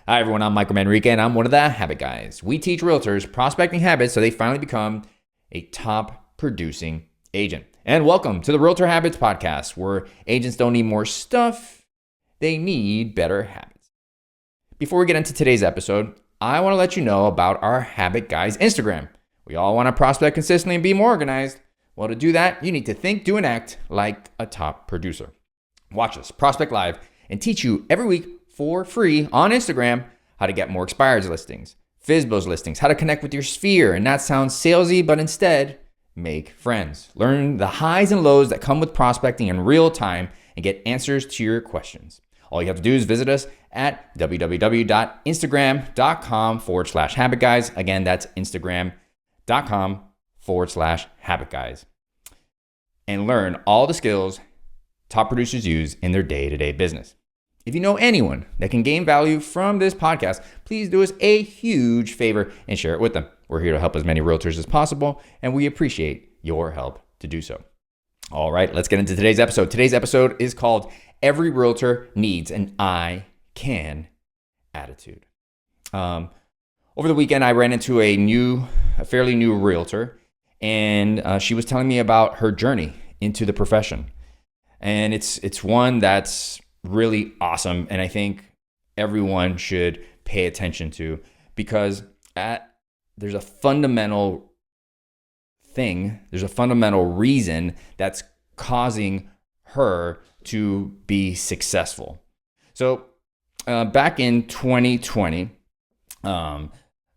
Hi everyone, I'm Michael Manrique and I'm one of the Habit Guys. We teach realtors prospecting habits so they finally become a top producing agent. And welcome to the Realtor Habits Podcast, where agents don't need more stuff, they need better habits. Before we get into today's episode, I want to let you know about our Habit Guys Instagram. We all want to prospect consistently and be more organized. Well, to do that, you need to think, do, and act like a top producer. Watch us prospect live and teach you every week for free on Instagram how to get more expired listings, FSBOs listings, how to connect with your sphere and not sound salesy, but instead make friends. Learn the highs and lows that come with prospecting in real time and get answers to your questions. All you have to do is visit us at www.instagram.com/habitguys. Again, that's instagram.com/habitguys. And learn all the skills top producers use in their day-to-day business. If you know anyone that can gain value from this podcast, please do us a huge favor and share it with them. We're here to help as many realtors as possible, and we appreciate your help to do so. All right, let's get into today's episode. Today's episode is called Every Realtor Needs an I Can Attitude. Over the weekend, I ran into a fairly new realtor, and she was telling me about her journey into the profession. And it's one that's really awesome, and I think everyone should pay attention to, because there's a fundamental reason that's causing her to be successful. So back in 2020,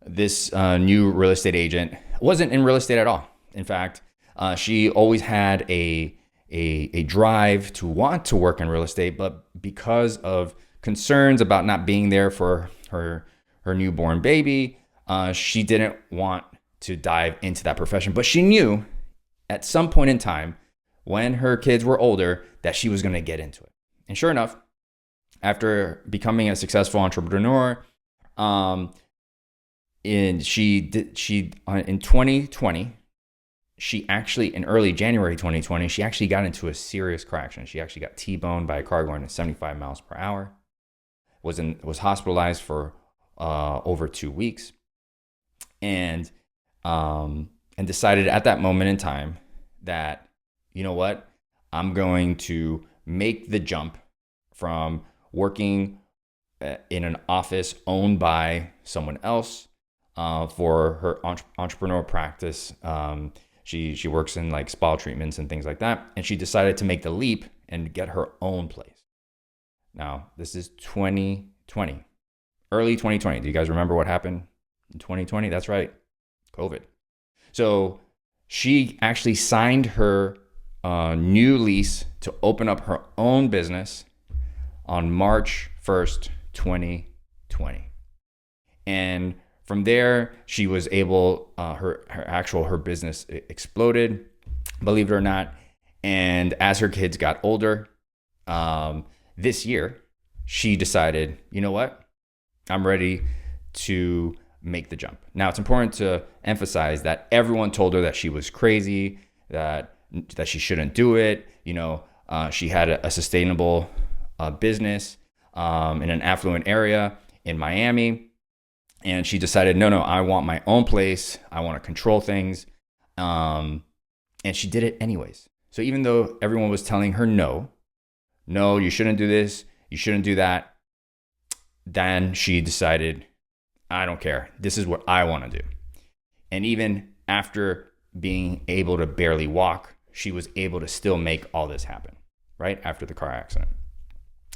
this new real estate agent wasn't in real estate at all. In fact, she always had a drive to want to work in real estate, but because of concerns about not being there for her newborn baby, she didn't want to dive into that profession. But she knew at some point in time, when her kids were older, that she was going to get into it. And sure enough, after becoming a successful entrepreneur, in 2020. She actually, in early January 2020, she actually got into a serious car accident. She actually got T-boned by a car going at 75 miles per hour. Was hospitalized for over 2 weeks, and decided at that moment in time that, you know what, I'm going to make the jump from working in an office owned by someone else for her entrepreneur practice. She works in like spa treatments and things like that. And she decided to make the leap and get her own place. Now, this is 2020, early 2020. Do you guys remember what happened in 2020? That's right, COVID. So she actually signed her new lease to open up her own business on March 1st, 2020. And from there, she was able, her business exploded, believe it or not. And as her kids got older, this year, she decided, you know what? I'm ready to make the jump. Now, it's important to emphasize that everyone told her that she was crazy, that she shouldn't do it. You know, she had a sustainable business in an affluent area in Miami. And she decided, no, I want my own place. I want to control things. And she did it anyways. So even though everyone was telling her, no, you shouldn't do this, you shouldn't do that, then she decided, I don't care. This is what I want to do. And even after being able to barely walk, she was able to still make all this happen, right? After the car accident.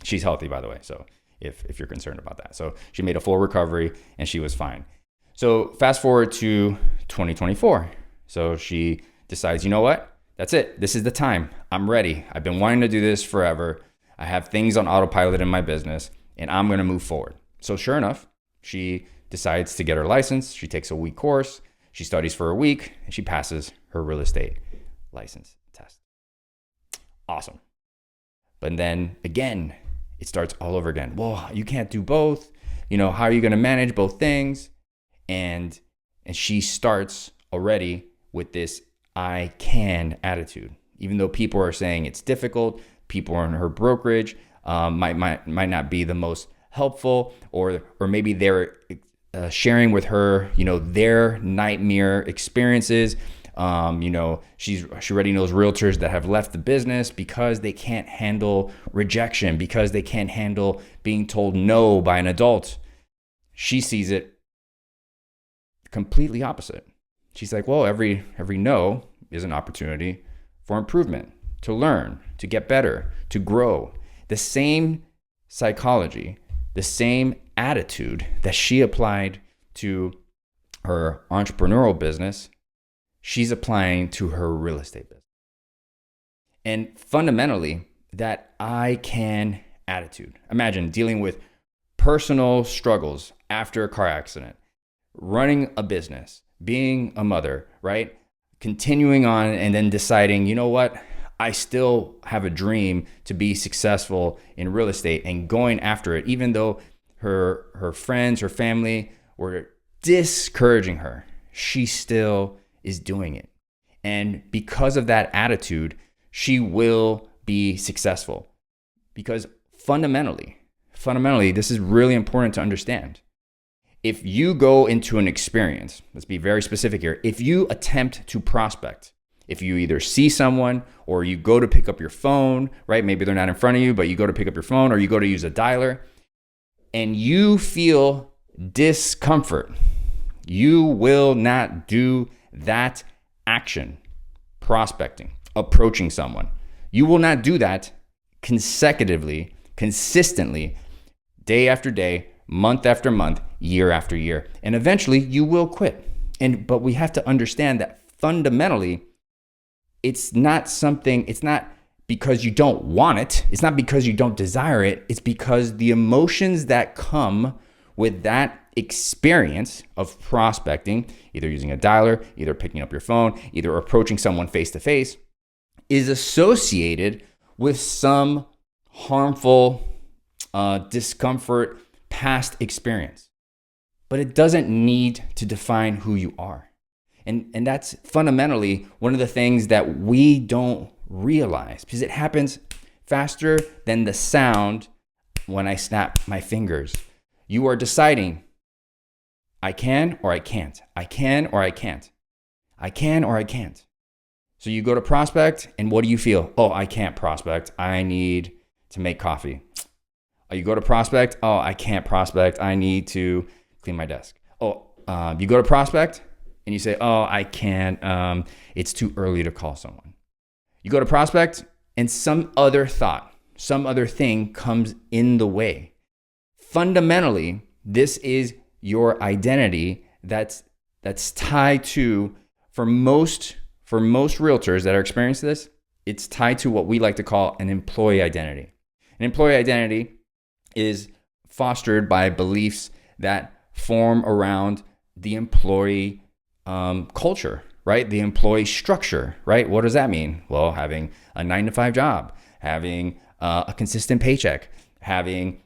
She's healthy, by the way, so if you're concerned about that. So she made a full recovery and she was fine. So fast forward to 2024. So she decides, you know what? That's it. This is the time. I'm ready. I've been wanting to do this forever. I have things on autopilot in my business and I'm going to move forward. So sure enough, she decides to get her license. She takes a week course. She studies for a week and she passes her real estate license test. Awesome. But then again, it starts all over again. Well, you can't do both. You know, how are you going to manage both things? And she starts already with this I can attitude. Even though people are saying it's difficult, people in her brokerage might not be the most helpful, or maybe they're sharing with her, their nightmare experiences. She already knows realtors that have left the business because they can't handle rejection, because they can't handle being told no by an adult. She sees it completely opposite. She's like, well, every no is an opportunity for improvement, to learn, to get better, to grow. The same psychology, the same attitude that she applied to her entrepreneurial business, she's applying to her real estate business. And fundamentally, that I can attitude. Imagine dealing with personal struggles after a car accident, running a business, being a mother, right? Continuing on and then deciding, you know what? I still have a dream to be successful in real estate, and going after it, even though her friends, her family were discouraging her, she still is doing it. And because of that attitude, she will be successful. Because fundamentally, this is really important to understand. If you go into an experience, let's be very specific here, if you attempt to prospect, if you either see someone or you go to pick up your phone, right? Maybe they're not in front of you, but you go to pick up your phone or you go to use a dialer and you feel discomfort, you will not do that action, prospecting, approaching someone. You will not do that consecutively, consistently, day after day, month after month, year after year. And eventually you will quit. But we have to understand that fundamentally, it's not because you don't want it. It's not because you don't desire it. It's because the emotions that come with that experience of prospecting, either using a dialer, either picking up your phone, either approaching someone face to face, is associated with some harmful discomfort, past experience. But it doesn't need to define who you are. And that's fundamentally one of the things that we don't realize, because it happens faster than the sound when I snap my fingers. You are deciding, I can or I can't. I can or I can't. I can or I can't. So you go to prospect, and what do you feel? Oh, I can't prospect. I need to make coffee. You go to prospect. Oh, I can't prospect. I need to clean my desk. You go to prospect, and you say, oh, I can't. It's too early to call someone. You go to prospect, and some other thought, some other thing comes in the way. Fundamentally, this is your identity that's tied to, for most realtors that are experiencing this, it's tied to what we like to call an employee identity. An employee identity is fostered by beliefs that form around the employee culture, right? The employee structure, right? What does that mean? Well, having a 9-to-5 job, having a consistent paycheck, having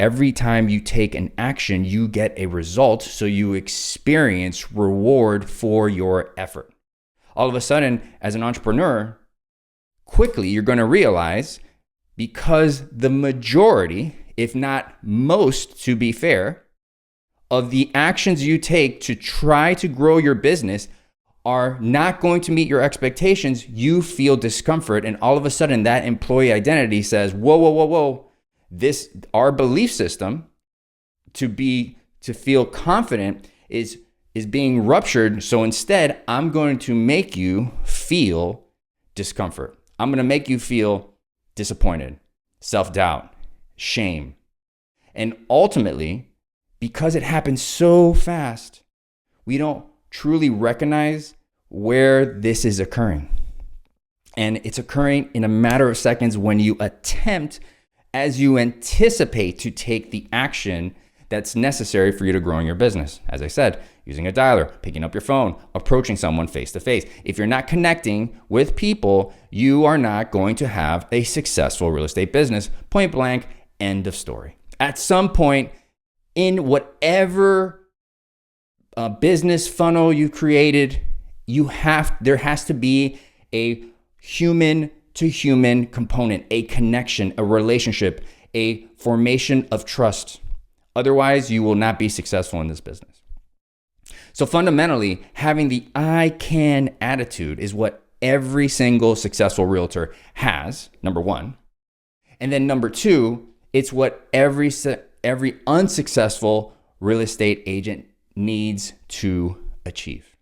every time you take an action, you get a result, so you experience reward for your effort. All of a sudden, as an entrepreneur, quickly you're going to realize, because the majority, if not most, to be fair, of the actions you take to try to grow your business are not going to meet your expectations, you feel discomfort, and all of a sudden that employee identity says, whoa. Our belief system to feel confident is being ruptured. So instead, I'm going to make you feel discomfort. I'm going to make you feel disappointed, self-doubt, shame. And ultimately, because it happens so fast, we don't truly recognize where this is occurring. And it's occurring in a matter of seconds when you attempt, as you anticipate, to take the action that's necessary for you to grow in your business. As I said, using a dialer, picking up your phone, approaching someone face to face. If you're not connecting with people, you are not going to have a successful real estate business. Point blank, end of story. At some point in whatever business funnel you created, there has to be a human to human component, a connection, a relationship, a formation of trust. Otherwise, you will not be successful in this business. So fundamentally, having the I can attitude is what every single successful realtor has, number one. And then number two, it's what every unsuccessful real estate agent needs to achieve.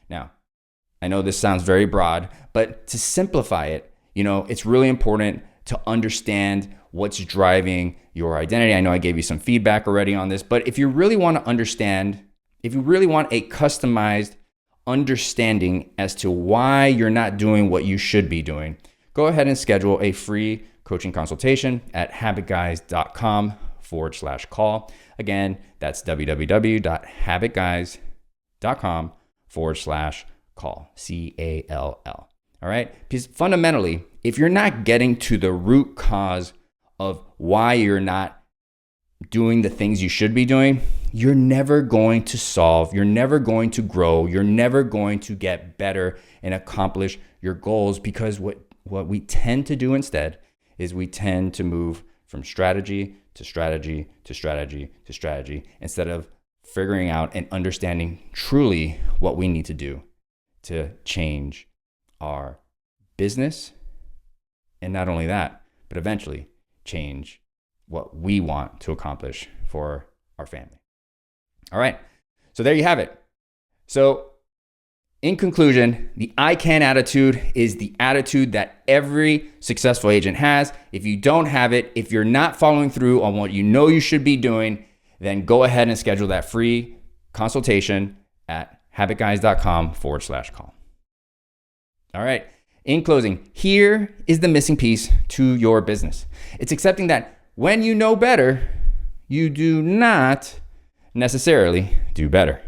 Now, I know this sounds very broad, but to simplify it, it's really important to understand what's driving your identity. I know I gave you some feedback already on this, but if you really want to understand, if you really want a customized understanding as to why you're not doing what you should be doing, go ahead and schedule a free coaching consultation at HabitGuys.com/call. Again, that's www.habitguys.com/call, CALL. All right. Because fundamentally, if you're not getting to the root cause of why you're not doing the things you should be doing, you're never going to solve, you're never going to grow, you're never going to get better and accomplish your goals, because what we tend to do instead is we tend to move from strategy to strategy to strategy to strategy instead of figuring out and understanding truly what we need to do to change our business. And not only that, but eventually change what we want to accomplish for our family. All right. So there you have it. So in conclusion, the I can attitude is the attitude that every successful agent has. If you don't have it, if you're not following through on what you know you should be doing, then go ahead and schedule that free consultation at habitguys.com/call. All right. In closing, here is the missing piece to your business. It's accepting that when you know better, you do not necessarily do better.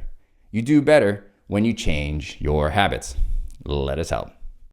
You do better when you change your habits. Let us help.